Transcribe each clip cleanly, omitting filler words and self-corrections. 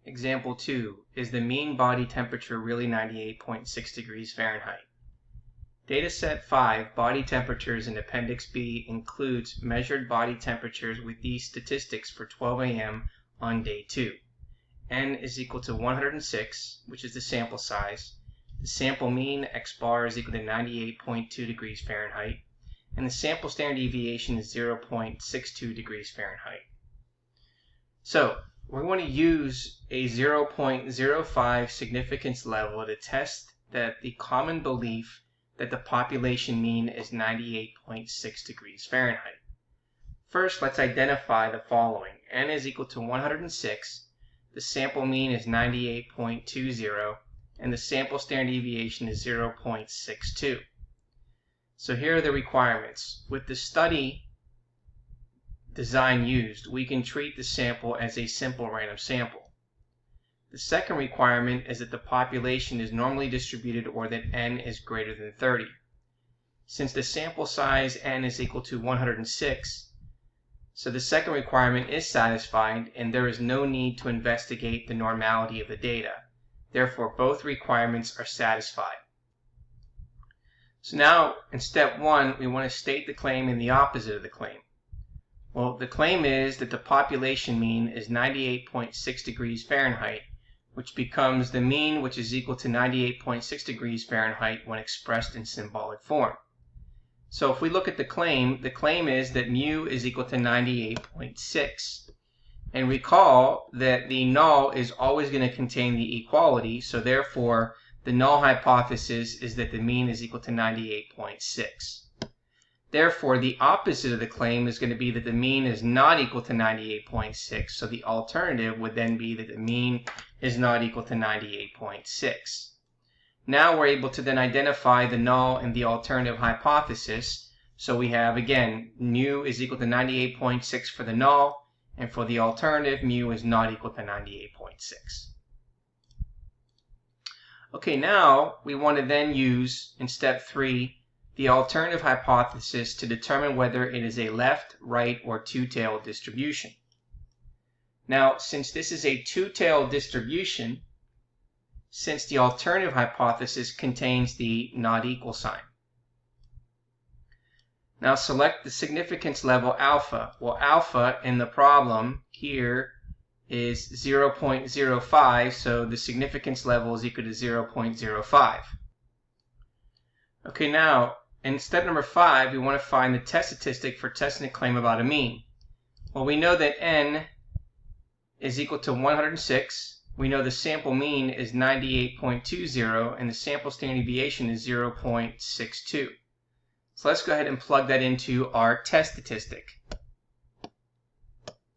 Example 2. Is the mean body temperature really 98.6 degrees Fahrenheit? Dataset 5, Body Temperatures in Appendix B, includes measured body temperatures with these statistics for 12 a.m. on day 2. N is equal to 106, which is the sample size. The sample mean, x bar, is equal to 98.2 degrees Fahrenheit. And the sample standard deviation is 0.62 degrees Fahrenheit. So, we're going to use a 0.05 significance level to test that the common belief that the population mean is 98.6 degrees Fahrenheit. First, let's identify the following. N is equal to 106, the sample mean is 98.20, and the sample standard deviation is 0.62. So here are the requirements. With the study design used, we can treat the sample as a simple random sample. The second requirement is that the population is normally distributed or that N is greater than 30. Since the sample size N is equal to 106, so the second requirement is satisfied and there is no need to investigate the normality of the data. Therefore, both requirements are satisfied. So now, in step 1, we want to state the claim and the opposite of the claim. Well, the claim is that the population mean is 98.6 degrees Fahrenheit, which becomes the mean, which is equal to 98.6 degrees Fahrenheit when expressed in symbolic form. So if we look at the claim is that mu is equal to 98.6. And recall that the null is always going to contain the equality, so therefore the null hypothesis is that the mean is equal to 98.6. Therefore, the opposite of the claim is going to be that the mean is not equal to 98.6, so the alternative would then be that the mean is not equal to 98.6. Now we're able to then identify the null and the alternative hypothesis. So we have, again, mu is equal to 98.6 for the null, and for the alternative, mu is not equal to 98.6. Okay, now we want to then use, in step 3, the alternative hypothesis to determine whether it is a left, right, or two-tailed distribution. Now, since this is a two-tailed distribution, since the alternative hypothesis contains the not equal sign. Now select the significance level alpha. Well, alpha in the problem here is 0.05, so the significance level is equal to 0.05. Okay, now in step number 5, we want to find the test statistic for testing a claim about a mean. Well, we know that N is equal to 106. We know the sample mean is 98.20 and the sample standard deviation is 0.62. So let's go ahead and plug that into our test statistic.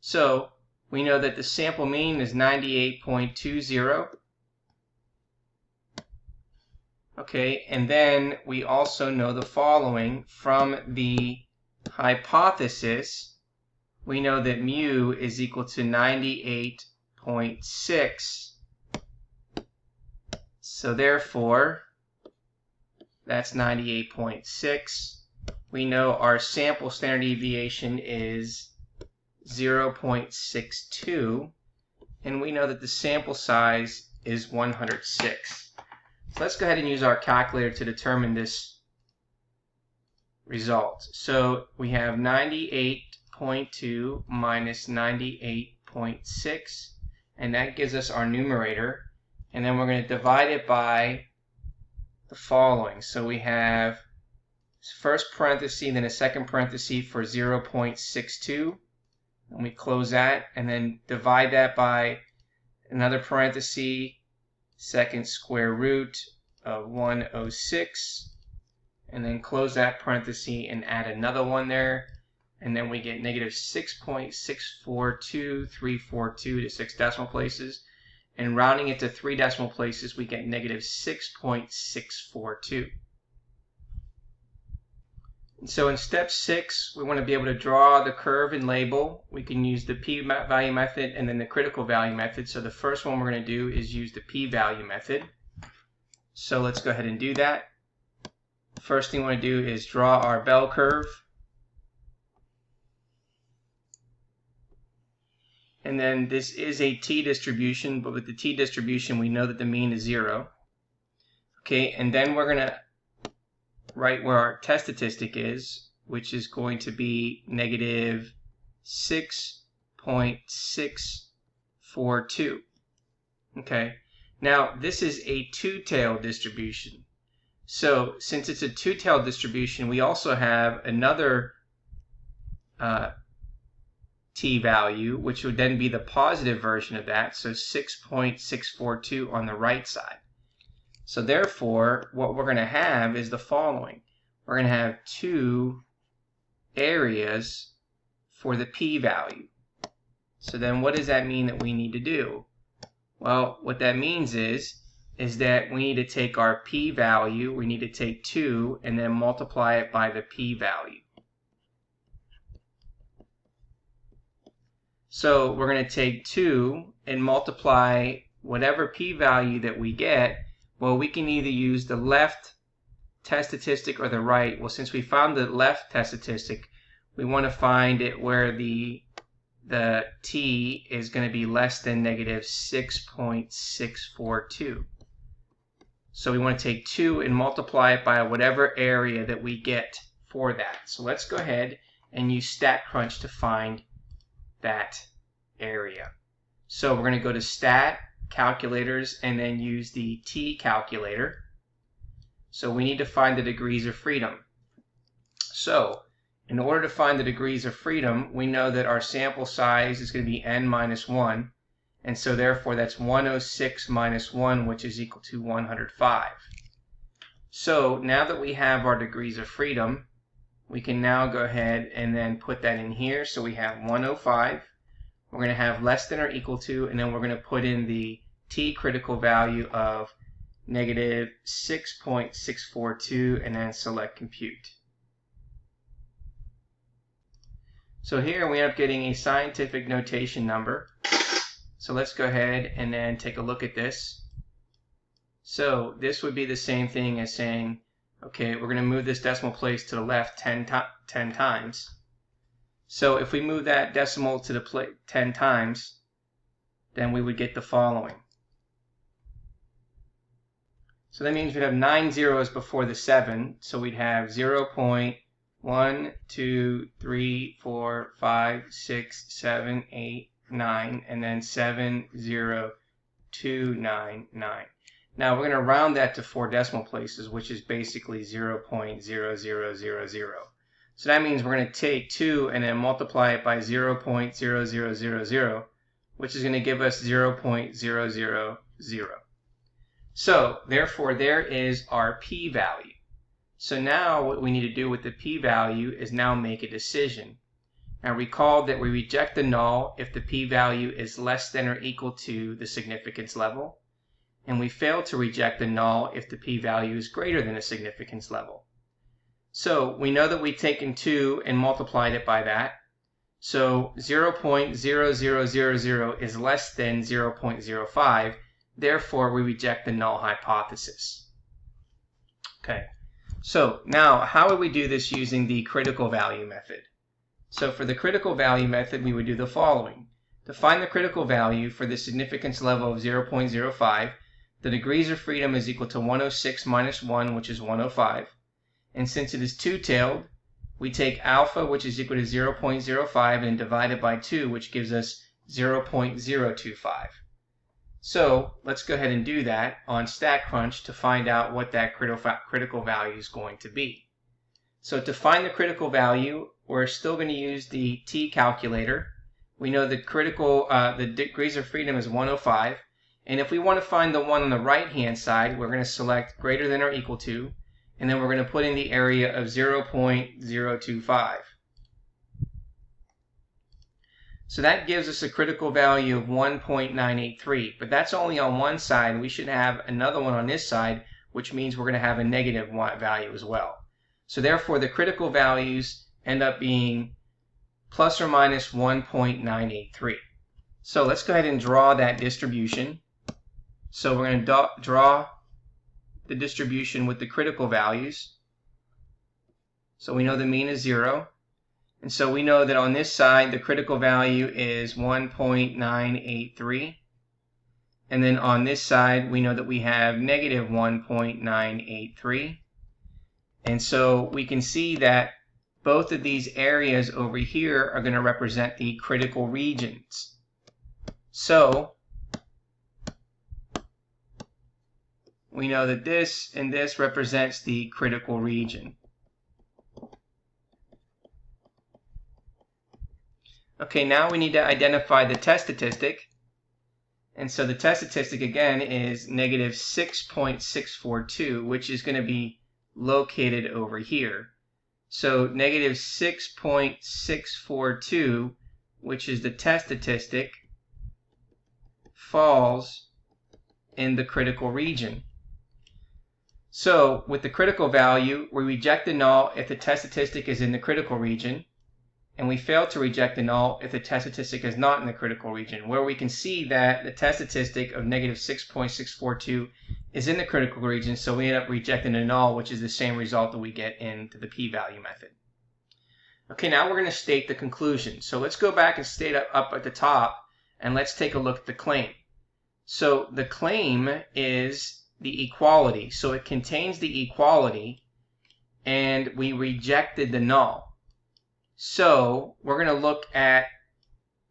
So we know that the sample mean is 98.20. Okay, and then we also know the following from the hypothesis. We know that mu is equal to 98.6. So therefore, that's 98.6. We know our sample standard deviation is 0.62. And we know that the sample size is 106. So let's go ahead and use our calculator to determine this result. So we have 98.2 minus 98.6, and that gives us our numerator. And then we're going to divide it by the following. So we have first parenthesis, then a second parenthesis for 0.62, and we close that, and then divide that by another parenthesis, second square root of 106, and then close that parenthesis and add another one there, and then we get negative 6.642342 to 6 decimal places, and rounding it to 3 decimal places we get negative 6.642. And so in step 6, we want to be able to draw the curve and label. We can use the p-value method and then the critical value method. So the first one we're going to do is use the p-value method. So let's go ahead and do that. First thing we want to do is draw our bell curve. And then this is a t-distribution, but with the t-distribution, we know that the mean is 0. Okay, and then we're going to write where our test statistic is, which is going to be negative 6.642. Okay, now this is a two-tailed distribution. So since it's a two-tailed distribution, we also have another t-value, which would then be the positive version of that, so 6.642 on the right side. So therefore, what we're going to have is the following. We're going to have two areas for the p-value. So then what does that mean that we need to do? Well, what that means is that we need to take our p-value, we need to take 2, and then multiply it by the p-value. So we're going to take 2 and multiply whatever p-value that we get. Well, we can either use the left test statistic or the right. Well, since we found the left test statistic, we want to find it where the t is going to be less than negative 6.642. So we want to take 2 and multiply it by whatever area that we get for that. So let's go ahead and use StatCrunch to find that area. So we're going to go to Stat, Calculators, and then use the T calculator. So we need to find the degrees of freedom. So in order to find the degrees of freedom, we know that our sample size is going to be n minus 1. And so therefore that's 106 minus 1, which is equal to 105. So now that we have our degrees of freedom, we can now go ahead and then put that in here. So we have 105. We're going to have less than or equal to, and then we're going to put in the t critical value of negative 6.642 and then select compute. So here we end up getting a scientific notation number. So let's go ahead and then take a look at this. So this would be the same thing as saying, okay, we're going to move this decimal place to the left 10 times. So if we move that decimal to the 10 times, then we would get the following. So that means we'd have 9 zeros before the 7. So we'd have 0.1, 2, 3, 4, 5, 6, 7, 8, 9, and then 70299. Now we're going to round that to 4 decimal places, which is basically 0.0000. So that means we're going to take 2 and then multiply it by 0.0000, which is going to give us 0.000. So therefore there is our p-value. So now what we need to do with the p-value is now make a decision. Now recall that we reject the null if the p-value is less than or equal to the significance level, and we fail to reject the null if the p-value is greater than a significance level. So we know that we've taken 2 and multiplied it by that. So 0.0000 is less than 0.05. Therefore, we reject the null hypothesis. Okay. So now, how would we do this using the critical value method? So for the critical value method, we would do the following. To find the critical value for the significance level of 0.05, the degrees of freedom is equal to 106 minus 1, which is 105. And since it is two-tailed, we take alpha, which is equal to 0.05, and divide it by 2, which gives us 0.025. So let's go ahead and do that on StatCrunch to find out what that critical value is going to be. So to find the critical value, we're still going to use the T calculator. We know the the degrees of freedom is 105. And if we want to find the one on the right-hand side, we're going to select greater than or equal to, and then we're going to put in the area of 0.025. So that gives us a critical value of 1.983, but that's only on one side. We should have another one on this side, which means we're going to have a negative value as well. So therefore, the critical values end up being plus or minus 1.983. So let's go ahead and draw that distribution. So we're going to draw the distribution with the critical values. So we know the mean is 0. And so we know that on this side, the critical value is 1.983. And then on this side, we know that we have negative 1.983. And so we can see that both of these areas over here are going to represent the critical regions. So we know that this and this represents the critical region. Okay, now we need to identify the test statistic. And so the test statistic again is negative 6.642, which is going to be located over here. So negative 6.642, which is the test statistic, falls in the critical region. So with the critical value, we reject the null if the test statistic is in the critical region, and we fail to reject the null if the test statistic is not in the critical region, where we can see that the test statistic of negative 6.642 is in the critical region, so we end up rejecting the null, which is the same result that we get into the p-value method. Okay, now we're going to state the conclusion. So let's go back and state up at the top, and let's take a look at the claim. So the claim is the equality. So it contains the equality, and we rejected the null. So we're going to look at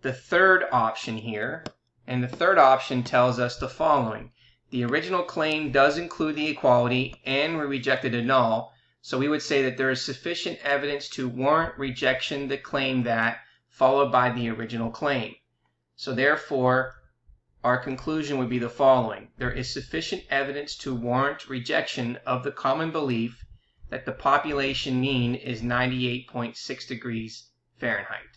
the third option here, and the third option tells us the following. The original claim does include the equality, and we rejected a null, so we would say that there is sufficient evidence to warrant rejection the claim that, followed by the original claim. So therefore, our conclusion would be the following. There is sufficient evidence to warrant rejection of the common belief that the population mean is 98.6 degrees Fahrenheit.